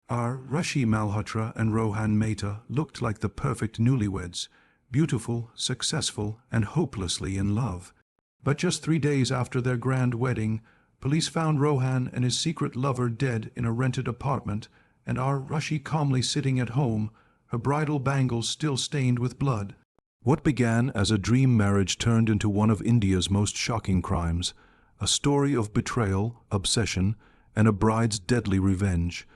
Aarushi Malhotra and Rohan Mehta looked like the perfect newlyweds, beautiful, successful, and hopelessly in love. But just 3 days after their grand wedding, police found Rohan and his secret lover dead in a rented apartment, and Aarushi calmly sitting at home, her bridal bangles still stained with blood. What began as a dream marriage turned into one of India's most shocking crimes, a story of betrayal, obsession, and a bride's deadly revenge.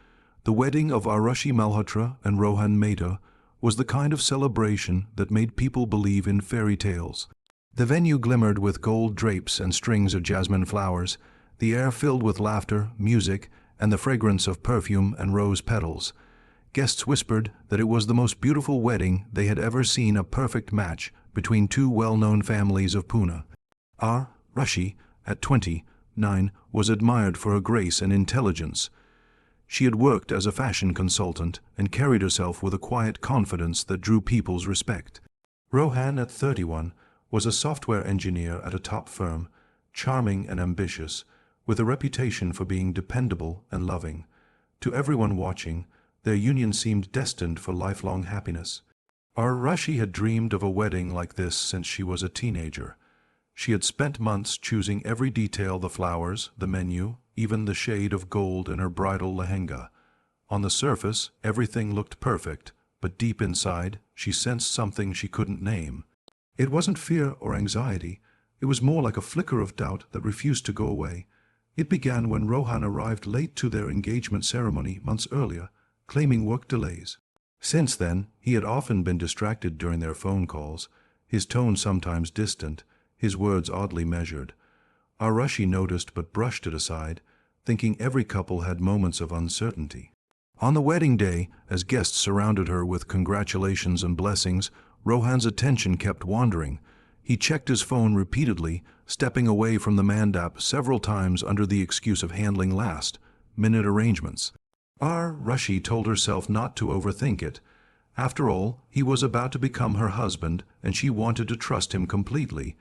The wedding of Aarushi Malhotra and Rohan Mehta was the kind of celebration that made people believe in fairy tales. The venue glimmered with gold drapes and strings of jasmine flowers, the air filled with laughter, music, and the fragrance of perfume and rose petals. Guests whispered that it was the most beautiful wedding they had ever seen, a perfect match between two well-known families of Pune. Aarushi, at 29, was admired for her grace and intelligence. She had worked as a fashion consultant and carried herself with a quiet confidence that drew people's respect. Rohan, at 31, was a software engineer at a top firm, charming and ambitious, with a reputation for being dependable and loving. To everyone watching, their union seemed destined for lifelong happiness. Aarushi had dreamed of a wedding like this since she was a teenager. She had spent months choosing every detail: the flowers, the menu, even the shade of gold in her bridal lehenga. On the surface, everything looked perfect, but deep inside, she sensed something she couldn't name. It wasn't fear or anxiety. It was more like a flicker of doubt that refused to go away. It began when Rohan arrived late to their engagement ceremony months earlier, claiming work delays. Since then, he had often been distracted during their phone calls, his tone sometimes distant, his words oddly measured. Aarushi noticed but brushed it aside, thinking every couple had moments of uncertainty. On the wedding day, as guests surrounded her with congratulations and blessings, Rohan's attention kept wandering. He checked his phone repeatedly, stepping away from the mandap several times under the excuse of handling last-minute arrangements. Aarushi told herself not to overthink it. After all, he was about to become her husband, and she wanted to trust him completely.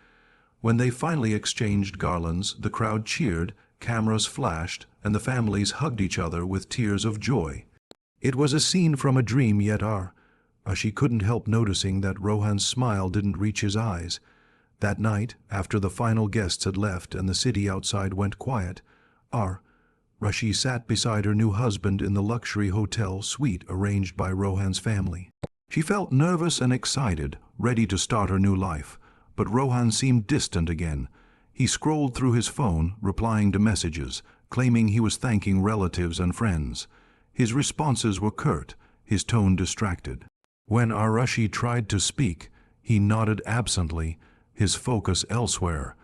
When they finally exchanged garlands, the crowd cheered, cameras flashed, and the families hugged each other with tears of joy. It was a scene from a dream, yet Aarushi couldn't help noticing that Rohan's smile didn't reach his eyes. That night, after the final guests had left and the city outside went quiet, Aarushi sat beside her new husband in the luxury hotel suite arranged by Rohan's family. She felt nervous and excited, ready to start her new life, but Rohan seemed distant again. He scrolled through his phone, replying to messages, claiming he was thanking relatives and friends. His responses were curt, his tone distracted. When Aarushi tried to speak, he nodded absently, his focus elsewhere.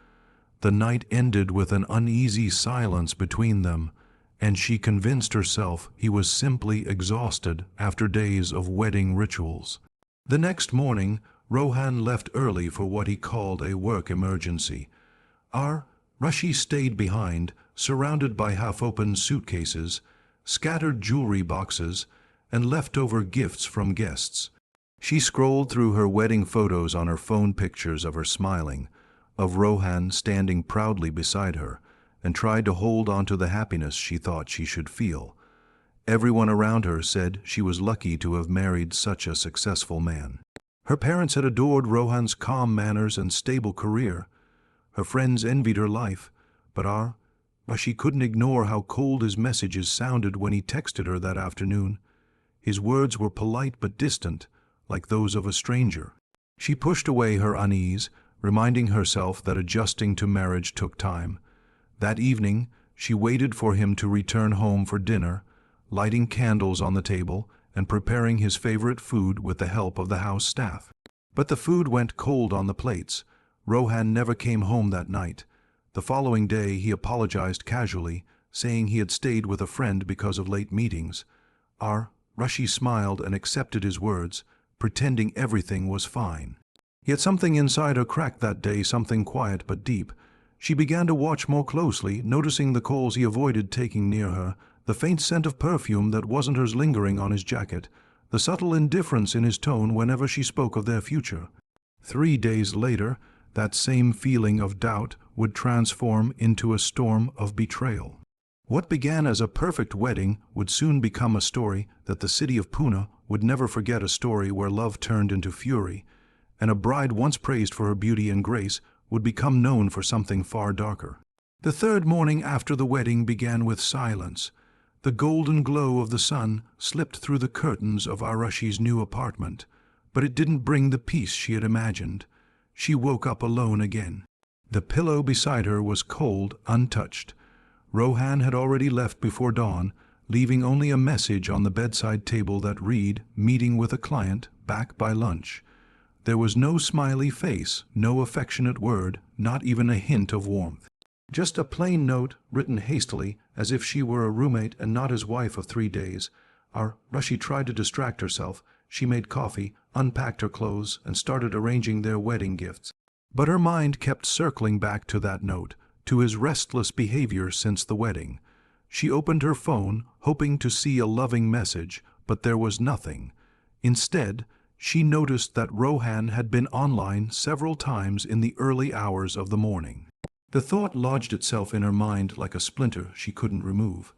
The night ended with an uneasy silence between them, and she convinced herself he was simply exhausted after days of wedding rituals. The next morning, Rohan left early for what he called a work emergency. Aarushi stayed behind, surrounded by half-open suitcases, scattered jewelry boxes, and leftover gifts from guests. She scrolled through her wedding photos on her phone, pictures of her smiling, of Rohan standing proudly beside her, and tried to hold on to the happiness she thought she should feel. Everyone around her said she was lucky to have married such a successful man. Her parents had adored Rohan's calm manners and stable career. Her friends envied her life, but Aarushi couldn't ignore how cold his messages sounded when he texted her that afternoon. His words were polite but distant, like those of a stranger. She pushed away her unease, reminding herself that adjusting to marriage took time. That evening, she waited for him to return home for dinner, lighting candles on the table and preparing his favorite food with the help of the house staff. But the food went cold on the plates. Rohan never came home that night. The following day, he apologized casually, saying he had stayed with a friend because of late meetings. Aarushi smiled and accepted his words, pretending everything was fine. Yet something inside her cracked that day, something quiet but deep. She began to watch more closely, noticing the calls he avoided taking near her, the faint scent of perfume that wasn't hers lingering on his jacket, the subtle indifference in his tone whenever she spoke of their future. 3 days later, that same feeling of doubt would transform into a storm of betrayal. What began as a perfect wedding would soon become a story that the city of Pune would never forget, a story where love turned into fury, and a bride once praised for her beauty and grace would become known for something far darker. The third morning after the wedding began with silence. The golden glow of the sun slipped through the curtains of Aarushi's new apartment, but it didn't bring the peace she had imagined. She woke up alone again. The pillow beside her was cold, untouched. Rohan had already left before dawn, leaving only a message on the bedside table that read, "Meeting with a client, back by lunch." There was no smiley face, no affectionate word, not even a hint of warmth. Just a plain note, written hastily, as if she were a roommate and not his wife of 3 days. Aarushi tried to distract herself. She made coffee, unpacked her clothes, and started arranging their wedding gifts. But her mind kept circling back to that note, to his restless behavior since the wedding. She opened her phone, hoping to see a loving message, but there was nothing. Instead, she noticed that Rohan had been online several times in the early hours of the morning. The thought lodged itself in her mind like a splinter she couldn't remove.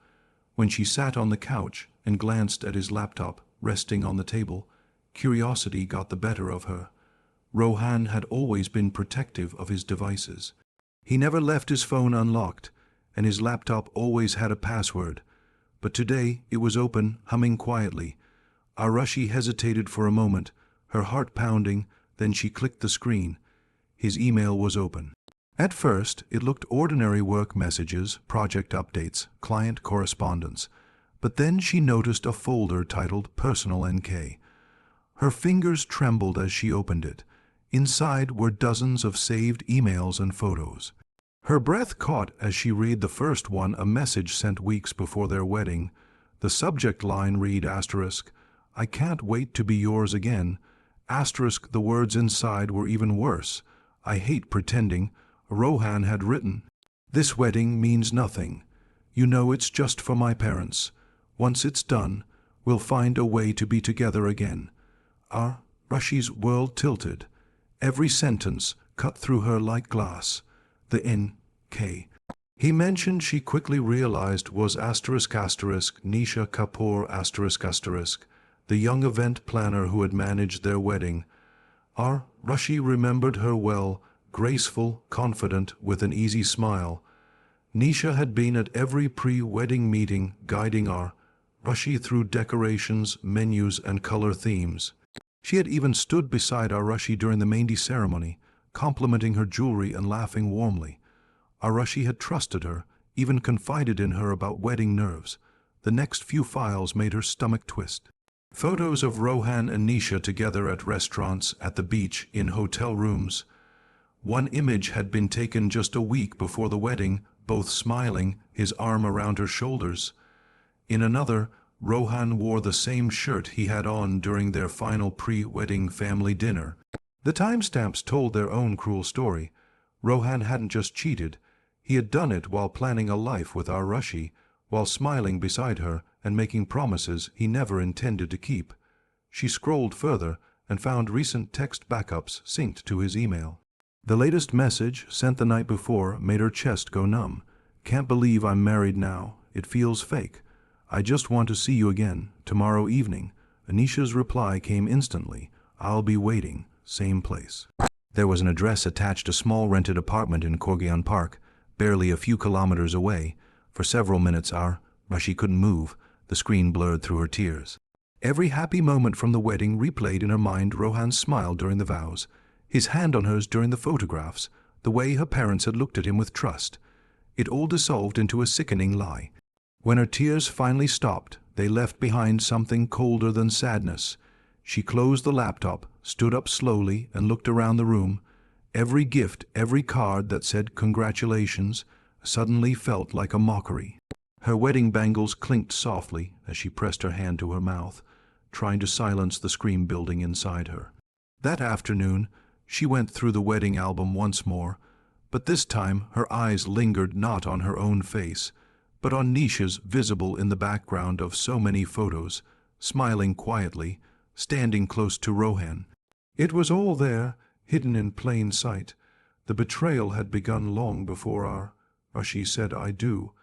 When she sat on the couch and glanced at his laptop resting on the table, curiosity got the better of her. Rohan had always been protective of his devices. He never left his phone unlocked, and his laptop always had a password. But today it was open, humming quietly. Aarushi hesitated for a moment, her heart pounding, then she clicked the screen. His email was open. At first, it looked ordinary: work messages, project updates, client correspondence. But then she noticed a folder titled Personal NK. Her fingers trembled as she opened it. Inside were dozens of saved emails and photos. Her breath caught as she read the first one, a message sent weeks before their wedding. The subject line read asterisk, "I can't wait to be yours again." Asterisk, the words inside were even worse. "I hate pretending." Rohan had written, "This wedding means nothing. You know it's just for my parents. Once it's done, we'll find a way to be together again." Aarushi's world tilted. Every sentence cut through her like glass. The NK he mentioned, she quickly realized, was asterisk asterisk Nisha Kapoor asterisk asterisk, the young event planner who had managed their wedding. Aarushi remembered her well, graceful, confident, with an easy smile. Nisha had been at every pre-wedding meeting, guiding Aarushi through decorations, menus, and color themes. She had even stood beside Aarushi during the Mehndi ceremony, complimenting her jewelry and laughing warmly. Aarushi had trusted her, even confided in her about wedding nerves. The next few files made her stomach twist. Photos of Rohan and Nisha together at restaurants, at the beach, in hotel rooms. One image had been taken just a week before the wedding, both smiling, his arm around her shoulders. In another, Rohan wore the same shirt he had on during their final pre-wedding family dinner. The timestamps told their own cruel story. Rohan hadn't just cheated. He had done it while planning a life with Aarushi, while smiling beside her and making promises he never intended to keep. She scrolled further and found recent text backups synced to his email. The latest message, sent the night before, made her chest go numb. "Can't believe I'm married now. It feels fake. I just want to see you again, tomorrow evening." Anisha's reply came instantly. "I'll be waiting, same place." There was an address attached, a small rented apartment in Corgian Park, barely a few kilometers away. For several minutes Aarushi couldn't move, the screen blurred through her tears. Every happy moment from the wedding replayed in her mind: Rohan's smile during the vows, his hand on hers during the photographs, the way her parents had looked at him with trust. It all dissolved into a sickening lie. When her tears finally stopped, they left behind something colder than sadness. She closed the laptop, stood up slowly, and looked around the room. Every gift, every card that said congratulations, suddenly felt like a mockery. Her wedding bangles clinked softly as she pressed her hand to her mouth, trying to silence the scream building inside her. That afternoon, she went through the wedding album once more, but this time her eyes lingered not on her own face, but on Nisha's, visible in the background of so many photos, smiling quietly, standing close to Rohan. It was all there, hidden in plain sight. The betrayal had begun long before Aarushi said "I do,"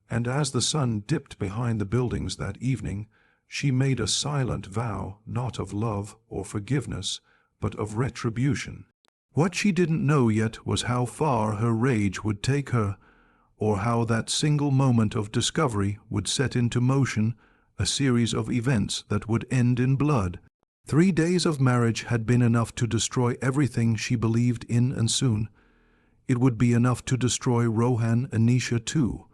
And as the sun dipped behind the buildings that evening, she made a silent vow not of love or forgiveness, but of retribution. What she didn't know yet was how far her rage would take her, or how that single moment of discovery would set into motion a series of events that would end in blood. 3 days of marriage had been enough to destroy everything she believed in, and soon it would be enough to destroy Rohan and Nisha too.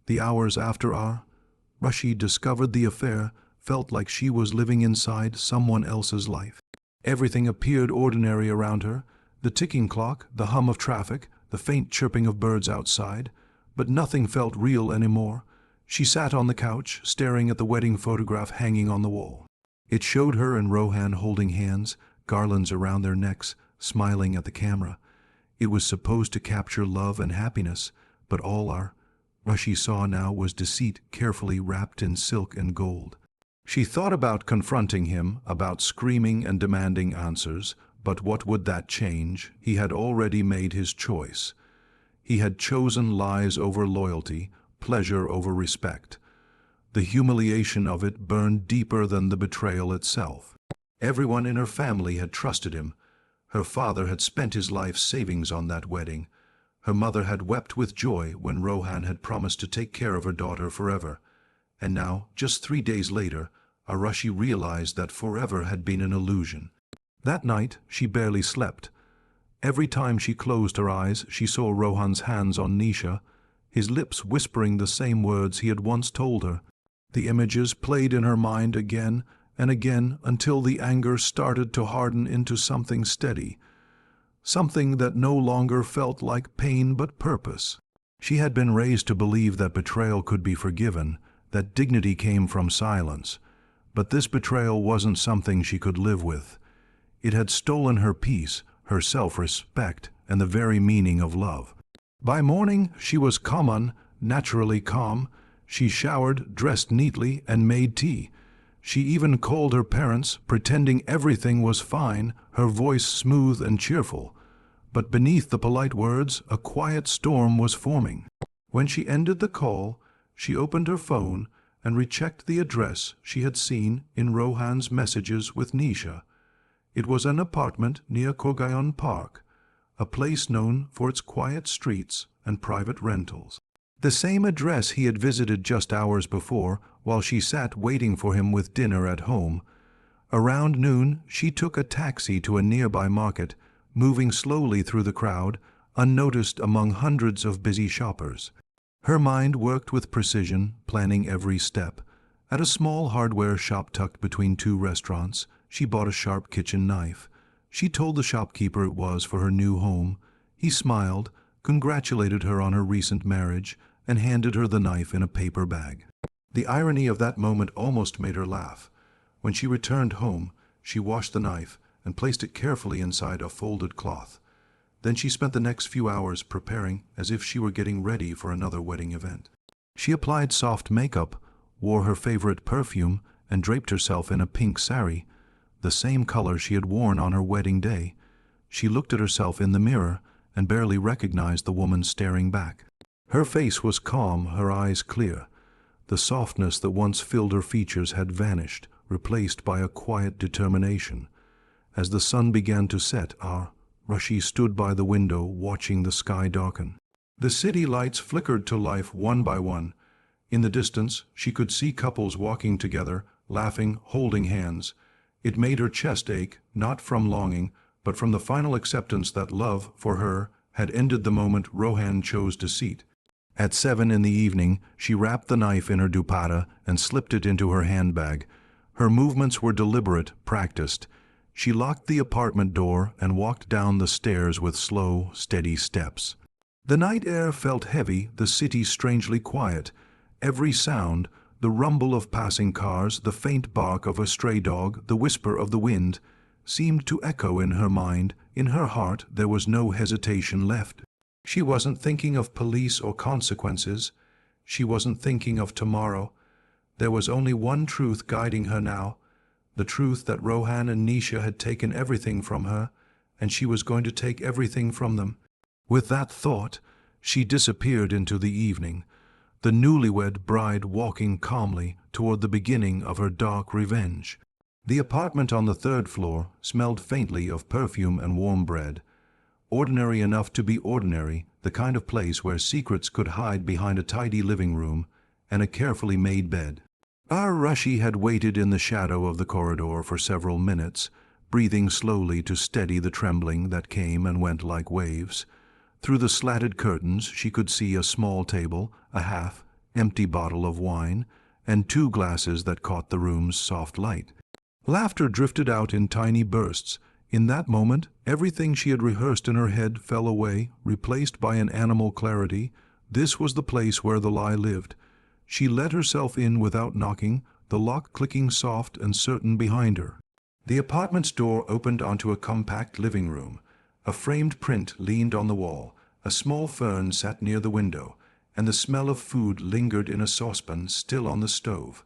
The hours after Aarushi discovered the affair felt like she was living inside someone else's life. Everything appeared ordinary around her, the ticking clock, the hum of traffic, the faint chirping of birds outside, but nothing felt real anymore. She sat on the couch, staring at the wedding photograph hanging on the wall. It showed her and Rohan holding hands, garlands around their necks, smiling at the camera. It was supposed to capture love and happiness, but all Aarushi saw now was deceit carefully wrapped in silk and gold. She thought about confronting him, about screaming and demanding answers, but what would that change? He had already made his choice. He had chosen lies over loyalty, pleasure over respect. The humiliation of it burned deeper than the betrayal itself. Everyone in her family had trusted him. Her father had spent his life savings on that wedding. Her mother had wept with joy when Rohan had promised to take care of her daughter forever. And now, just 3 days later, Aarushi realized that forever had been an illusion. That night, she barely slept. Every time she closed her eyes, she saw Rohan's hands on Nisha, his lips whispering the same words he had once told her. The images played in her mind again and again until the anger started to harden into something steady, something that no longer felt like pain but purpose. She had been raised to believe that betrayal could be forgiven, that dignity came from silence. But this betrayal wasn't something she could live with. It had stolen her peace, her self-respect, and the very meaning of love. By morning, she was naturally calm. She showered, dressed neatly, and made tea. She even called her parents, pretending everything was fine, her voice smooth and cheerful. But beneath the polite words, a quiet storm was forming. When she ended the call, she opened her phone and rechecked the address she had seen in Rohan's messages with Nisha. It was an apartment near Kogaon Park, a place known for its quiet streets and private rentals. The same address he had visited just hours before while she sat waiting for him with dinner at home. Around noon, she took a taxi to a nearby market, moving slowly through the crowd, unnoticed among hundreds of busy shoppers. Her mind worked with precision, planning every step. At a small hardware shop tucked between 2 restaurants, she bought a sharp kitchen knife. She told the shopkeeper it was for her new home. He smiled, congratulated her on her recent marriage, and handed her the knife in a paper bag. The irony of that moment almost made her laugh. When she returned home, she washed the knife and placed it carefully inside a folded cloth. Then she spent the next few hours preparing as if she were getting ready for another wedding event. She applied soft makeup, wore her favorite perfume, and draped herself in a pink sari, the same color she had worn on her wedding day. She looked at herself in the mirror and barely recognized the woman staring back. Her face was calm, her eyes clear. The softness that once filled her features had vanished, replaced by a quiet determination. As the sun began to set, Aarushi stood by the window watching the sky darken. The city lights flickered to life one by one. In the distance, she could see couples walking together, laughing, holding hands. It made her chest ache, not from longing, but from the final acceptance that love, for her, had ended the moment Rohan chose deceit. At 7 in the evening, she wrapped the knife in her dupatta and slipped it into her handbag. Her movements were deliberate, practiced. She locked the apartment door and walked down the stairs with slow, steady steps. The night air felt heavy, the city strangely quiet. Every sound, the rumble of passing cars, the faint bark of a stray dog, the whisper of the wind, seemed to echo in her mind. In her heart there was no hesitation left. She wasn't thinking of police or consequences. She wasn't thinking of tomorrow. There was only one truth guiding her now, the truth that Rohan and Nisha had taken everything from her, and she was going to take everything from them. With that thought, she disappeared into the evening. the newlywed bride walking calmly toward the beginning of her dark revenge. The apartment on the third floor smelled faintly of perfume and warm bread. Ordinary enough to be ordinary, the kind of place where secrets could hide behind a tidy living room and a carefully made bed. Aarushi had waited in the shadow of the corridor for several minutes, breathing slowly to steady the trembling that came and went like waves. Through the slatted curtains she could see a small table, a half-empty bottle of wine, and 2 glasses that caught the room's soft light. Laughter drifted out in tiny bursts. In that moment, everything she had rehearsed in her head fell away, replaced by an animal clarity. This was the place where the lie lived. She let herself in without knocking, the lock clicking soft and certain behind her. The apartment's door opened onto a compact living room. A framed print leaned on the wall, a small fern sat near the window, and the smell of food lingered in a saucepan still on the stove.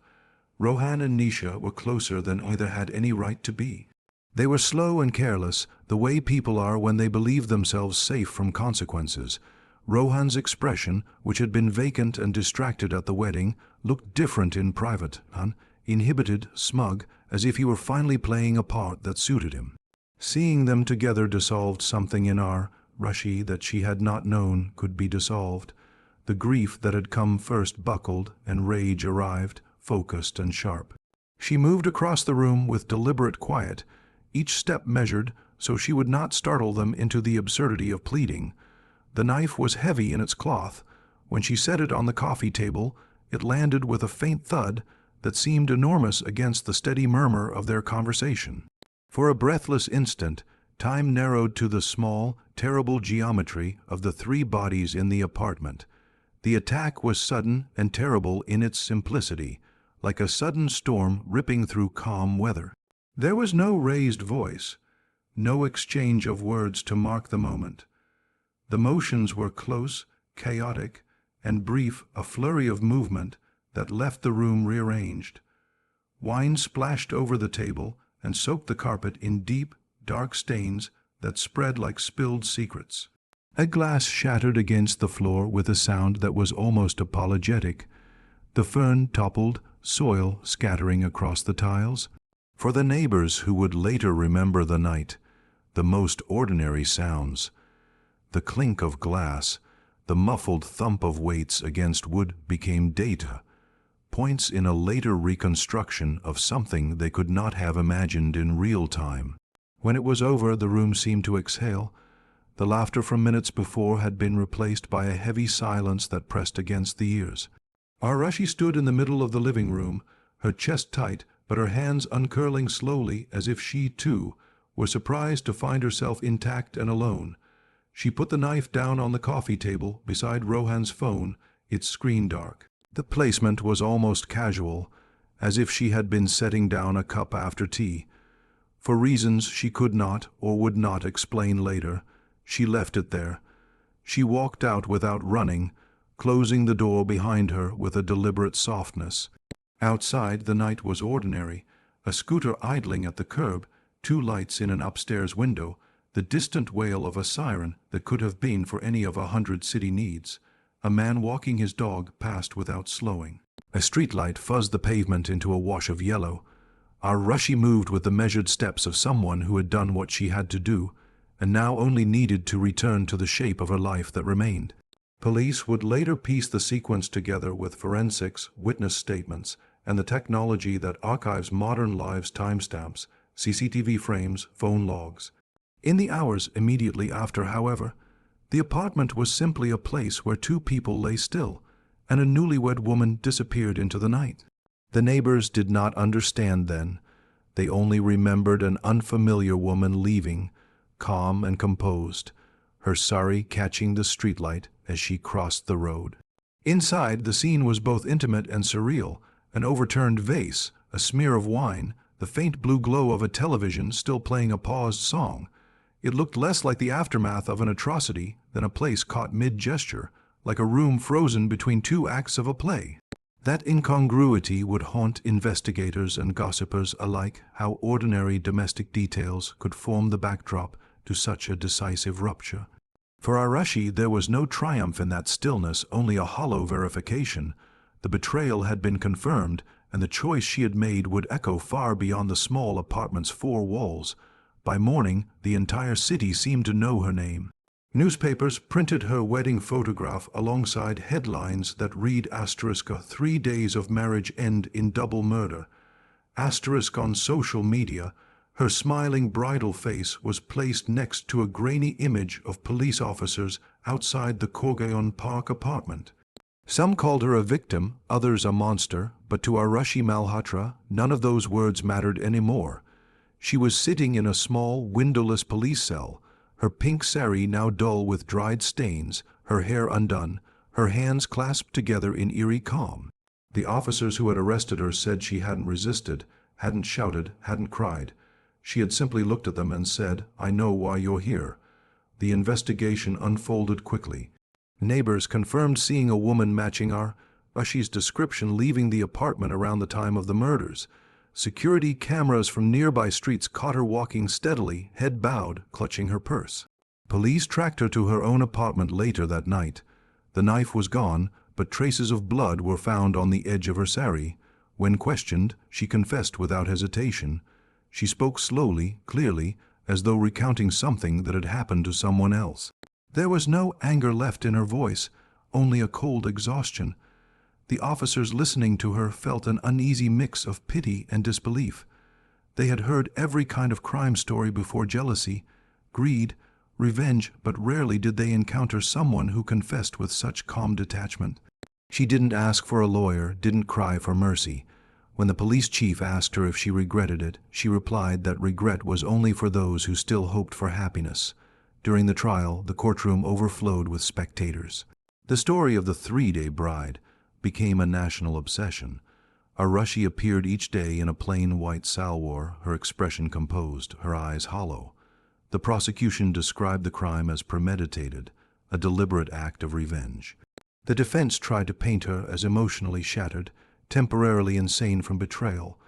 Rohan and Nisha were closer than either had any right to be. They were slow and careless, the way people are when they believe themselves safe from consequences. Rohan's expression, which had been vacant and distracted at the wedding, looked different in private, inhibited, smug, as if he were finally playing a part that suited him. Seeing them together dissolved something in Aarushi that she had not known could be dissolved. The grief that had come first buckled, and rage arrived, focused and sharp. She moved across the room with deliberate quiet, each step measured so she would not startle them into the absurdity of pleading. The knife was heavy in its cloth. When she set it on the coffee table, it landed with a faint thud that seemed enormous against the steady murmur of their conversation. For a breathless instant, time narrowed to the small, terrible geometry of the 3 bodies in the apartment. The attack was sudden and terrible in its simplicity, like a sudden storm ripping through calm weather. There was no raised voice, no exchange of words to mark the moment. The motions were close, chaotic, and brief, a flurry of movement that left the room rearranged. Wine splashed over the table and soaked the carpet in deep, dark stains that spread like spilled secrets. A glass shattered against the floor with a sound that was almost apologetic. The fern toppled, soil scattering across the tiles. For the neighbors who would later remember the night, the most ordinary sounds, the clink of glass, the muffled thump of weights against wood became data, points in a later reconstruction of something they could not have imagined in real time. When it was over, the room seemed to exhale. The laughter from minutes before had been replaced by a heavy silence that pressed against the ears. Aarushi stood in the middle of the living room, her chest tight, but her hands uncurling slowly as if she, too, were surprised to find herself intact and alone. She put the knife down on the coffee table beside Rohan's phone, its screen dark. The placement was almost casual, as if she had been setting down a cup after tea. For reasons she could not or would not explain later, she left it there. She walked out without running, closing the door behind her with a deliberate softness. Outside, the night was ordinary. A scooter idling at the curb, 2 lights in an upstairs window, the distant wail of a siren that could have been for any of 100 city needs. A man walking his dog passed without slowing. A streetlight fuzzed the pavement into a wash of yellow. Aarushi moved with the measured steps of someone who had done what she had to do, and now only needed to return to the shape of her life that remained. Police would later piece the sequence together with forensics, witness statements, and the technology that archives modern lives' timestamps, CCTV frames, phone logs. In the hours immediately after, however, the apartment was simply a place where 2 people lay still, and a newlywed woman disappeared into the night. The neighbors did not understand then. They only remembered an unfamiliar woman leaving, calm and composed, her sari catching the streetlight as she crossed the road. Inside, the scene was both intimate and surreal. An overturned vase, a smear of wine, the faint blue glow of a television still playing a paused song. It looked less like the aftermath of an atrocity than a place caught mid-gesture, like a room frozen between 2 acts of a play. That incongruity would haunt investigators and gossipers alike, how ordinary domestic details could form the backdrop to such a decisive rupture. For Aarushi, there was no triumph in that stillness, only a hollow verification. The betrayal had been confirmed, and the choice she had made would echo far beyond the small apartment's four walls. By morning, the entire city seemed to know her name. Newspapers printed her wedding photograph alongside headlines that read *3 days of marriage end in double murder. On social media, her smiling bridal face was placed next to a grainy image of police officers outside the Korgaon Park apartment. Some called her a victim, others a monster, but to Aarushi Malhotra, none of those words mattered anymore. She was sitting in a small, windowless police cell, her pink sari now dull with dried stains, her hair undone, her hands clasped together in eerie calm. The officers who had arrested her said she hadn't resisted, hadn't shouted, hadn't cried. She had simply looked at them and said, "I know why you're here." The investigation unfolded quickly. Neighbors confirmed seeing a woman matching Aarushi's description leaving the apartment around the time of the murders. Security cameras from nearby streets caught her walking steadily, head bowed, clutching her purse. Police tracked her to her own apartment later that night. The knife was gone, but traces of blood were found on the edge of her sari. When questioned, she confessed without hesitation. She spoke slowly, clearly, as though recounting something that had happened to someone else. There was no anger left in her voice, only a cold exhaustion. The officers listening to her felt an uneasy mix of pity and disbelief. They had heard every kind of crime story before: jealousy, greed, revenge, but rarely did they encounter someone who confessed with such calm detachment. She didn't ask for a lawyer, didn't cry for mercy. When the police chief asked her if she regretted it, she replied that regret was only for those who still hoped for happiness. During the trial, the courtroom overflowed with spectators. The story of the 3-day bride became a national obsession. Aarushi appeared each day in a plain white salwar, her expression composed, her eyes hollow. The prosecution described the crime as premeditated, a deliberate act of revenge. The defense tried to paint her as emotionally shattered, temporarily insane from betrayal.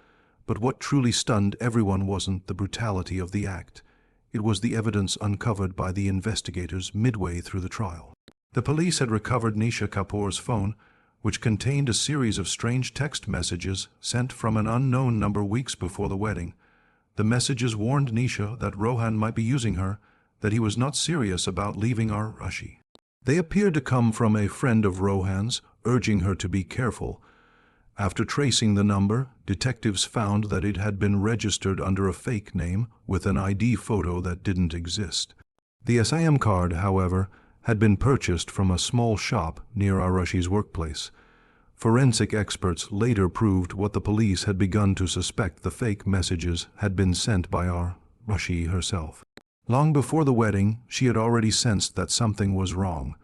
But what truly stunned everyone wasn't the brutality of the act. It was the evidence uncovered by the investigators midway through the trial. The police had recovered Nisha Kapoor's phone, which contained a series of strange text messages sent from an unknown number weeks before the wedding. The messages warned Nisha that Rohan might be using her, that he was not serious about leaving Aarushi. They appeared to come from a friend of Rohan's, urging her to be careful. After tracing the number, detectives found that it had been registered under a fake name with an ID photo that didn't exist. The SIM card, however, had been purchased from a small shop near Aarushi's workplace. Forensic experts later proved what the police had begun to suspect: the fake messages had been sent by Aarushi herself. Long before the wedding, she had already sensed that something was wrong.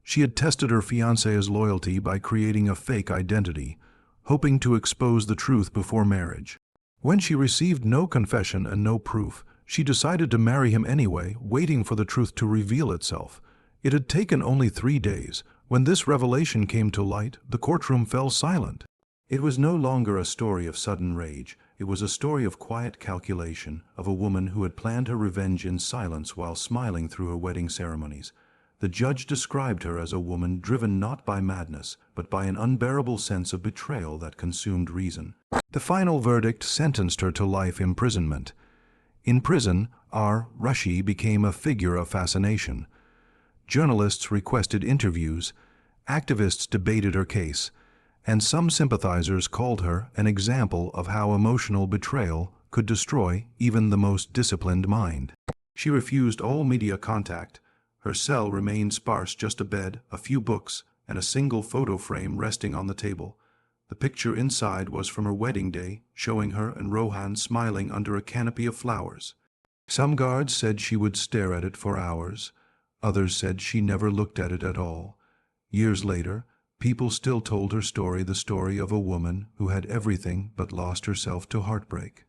She had tested her fiancé's loyalty by creating a fake identity, hoping to expose the truth before marriage. When she received no confession and no proof, she decided to marry him anyway, waiting for the truth to reveal itself. It had taken only 3 days. When this revelation came to light, the courtroom fell silent. It was no longer a story of sudden rage. It was a story of quiet calculation, of a woman who had planned her revenge in silence while smiling through her wedding ceremonies. The judge described her as a woman driven not by madness, but by an unbearable sense of betrayal that consumed reason. The final verdict sentenced her to life imprisonment. In prison, Aarushi became a figure of fascination. Journalists requested interviews, activists debated her case, and some sympathizers called her an example of how emotional betrayal could destroy even the most disciplined mind. She refused all media contact. Her cell remained sparse: just a bed, a few books, and a single photo frame resting on the table. The picture inside was from her wedding day, showing her and Rohan smiling under a canopy of flowers. Some guards said she would stare at it for hours. Others said she never looked at it at all. Years later, people still told her story, the story of a woman who had everything but lost herself to heartbreak.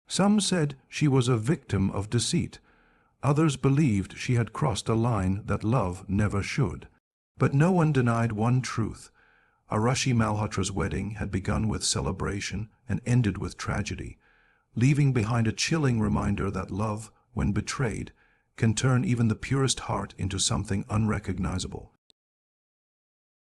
Some said she was a victim of deceit. Others believed she had crossed a line that love never should. But no one denied one truth. Aarushi Malhotra's wedding had begun with celebration and ended with tragedy, leaving behind a chilling reminder that love, when betrayed, can turn even the purest heart into something unrecognizable.